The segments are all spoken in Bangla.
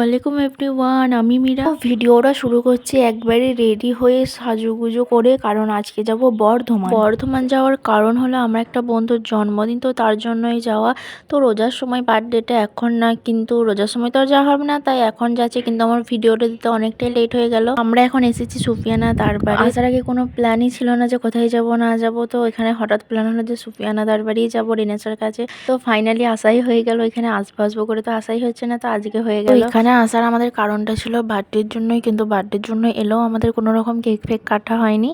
ওয়ালাইকুম এভরিওয়ান, আমি মীরা। ভিডিওটা শুরু করছি একবারে রেডি হয়ে সাজুগুজু করে, কারণ আজকে যাব বর্ধমান। বর্ধমান যাওয়ার কারণ হলো আমার একটা বন্ধুর জন্মদিন, তো তার জন্যই যাওয়া। তো রোজার সময় বার্থডেটা এখন না, কিন্তু রোজার সময় তো আর যাওয়া হবে না, তাই এখন যাচ্ছে। কিন্তু আমার ভিডিওটা দিতে অনেকটাই লেট হয়ে গেল। আমরা এখন এসেছি সুফিয়ানা দরবারে। আসার আগে কোনো প্ল্যানই ছিল না যে কোথায় যাব না যাব, তো এখানে হঠাৎ প্ল্যান হলো যে সুফিয়ানা দরবারেই যাবো, রিনেসার কাছে। তো ফাইনালি আসাই হয়ে গেল। এখানে আসবো করে তো আসাই হচ্ছে না, তো আজকে হয়ে গেল। এখানে আসার আমাদের কারণটা ছিল বার্থডের জন্যই, কিন্তু বার্থডের জন্য এলেও আমাদের কোনো রকম কেক ফেক কাটা হয়নি,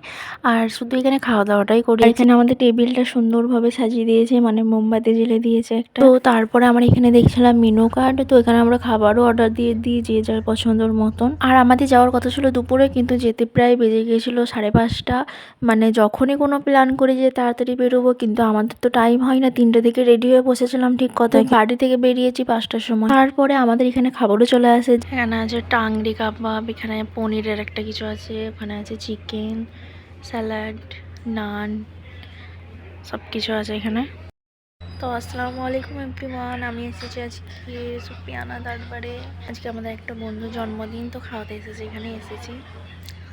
আর শুধু এখানে খাওয়া দাওয়াটাই করি। এখানে আমাদের টেবিলটা সুন্দরভাবে সাজিয়ে দিয়েছে, মানে মোমবাতি জ্বেলে দিয়েছে একটা। তো তারপরে আমরা এখানে দেখছিলাম মেনু কার্ড, তো এখানে আমরা খাবারও অর্ডার দিয়ে দিই যে যার পছন্দের মতন। আর আমাদের যাওয়ার কথা ছিল দুপুরে, কিন্তু যেতে প্রায় বেজে গিয়েছিল 5:30। মানে যখনই কোনো প্ল্যান করি যে তাড়াতাড়ি বেরোবো, কিন্তু আমাদের তো টাইম হয় না। 3টে থেকে রেডি হয়ে বসেছিলাম ঠিক কথা, বাড়ি থেকে বেরিয়েছি 5টার সময়। তারপরে আমাদের এখানে খাবারও চলে আসে। এখানে আছে টাংরি কাবাব, এখানে পনিরের একটা কিছু আছে, ওখানে আছে চিকেন, স্যালাড, নান, সব কিছু আছে এখানে। তো আসসালামু আলাইকুম এভরিওয়ান, আমি এসেছি আজকে সুফিয়ানা দরবারে। আজকে আমাদের একটা বন্ধুর জন্মদিন, তো খাওয়াতে এসেছি, এখানে এসেছি।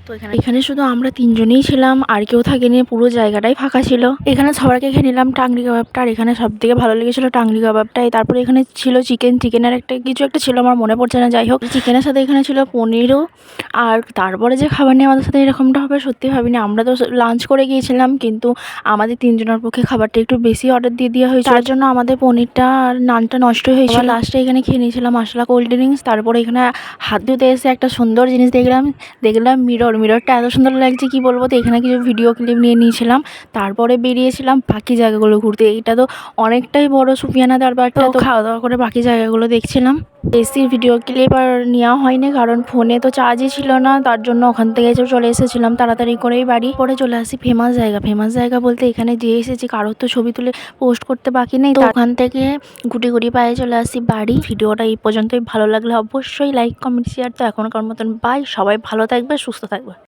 তো এখানে শুধু আমরা 3জনই ছিলাম, আর কেউ থাকেনি, পুরো জায়গাটাই ফাঁকা ছিল। এখানে সবাইকে খেয়ে নিলাম টাংরি কাবাবটা, আর এখানে সব থেকে ভালো লেগেছিল টাংরি কাবাবটাই। তারপরে এখানে ছিল চিকেনের একটা কিছু একটা ছিল, আমার মনে পড়ছে না, যাই হোক। চিকেনের সাথে এখানে ছিল পনিরও। আর তারপরে যে খাবার নিয়ে আমাদের সাথে এরকমটা হবে সত্যি ভাবিনি। আমরা তো লাঞ্চ করে গিয়েছিলাম, কিন্তু আমাদের 3জনের পক্ষে খাবারটা একটু বেশি অর্ডার দিয়ে দেওয়া হয়েছিল, তার জন্য আমাদের পনিরটা আর নানটা নষ্ট হয়েছিল। লাস্টে এখানে খেয়ে নিয়েছিলাম মশলা কোল্ড ড্রিঙ্কস। তারপরে এখানে হাত ধুতে এসে একটা সুন্দর জিনিস দেখলাম মিররটা এত সুন্দর লাগছে কি বলবো। তো এখানে কিছু ভিডিও ক্লিপ নিয়ে নিয়েছিলাম, তারপরে বেরিয়েছিলাম বাকি জায়গাগুলো ঘুরতে। এটা তো অনেকটাই বড় সুফিয়ানা দরবারটা, তো খাওয়া দাওয়া করে বাকি জায়গাগুলো দেখছিলাম। বেশি ভিডিও ক্লিপ আর নেওয়া হয়নি, কারণ ফোনে তো চার্জই ছিল না, তার জন্য ওখান থেকে চলে এসেছিলাম তাড়াতাড়ি করেই বাড়ি। পরে চলে আসি ফেমাস জায়গা বলতে এখানে যে এসেছি কারোর তো ছবি তুলে পোস্ট করতে বাকি নেই, তো ওখান থেকে গুটি পায়ে চলে আসি বাড়ি। ভিডিওটা এই পর্যন্তই। ভালো লাগলে অবশ্যই লাইক কমেন্ট শেয়ার। তো এখনকার মতন বাই, সবাই ভালো থাকবে, সুস্থ থাকবে।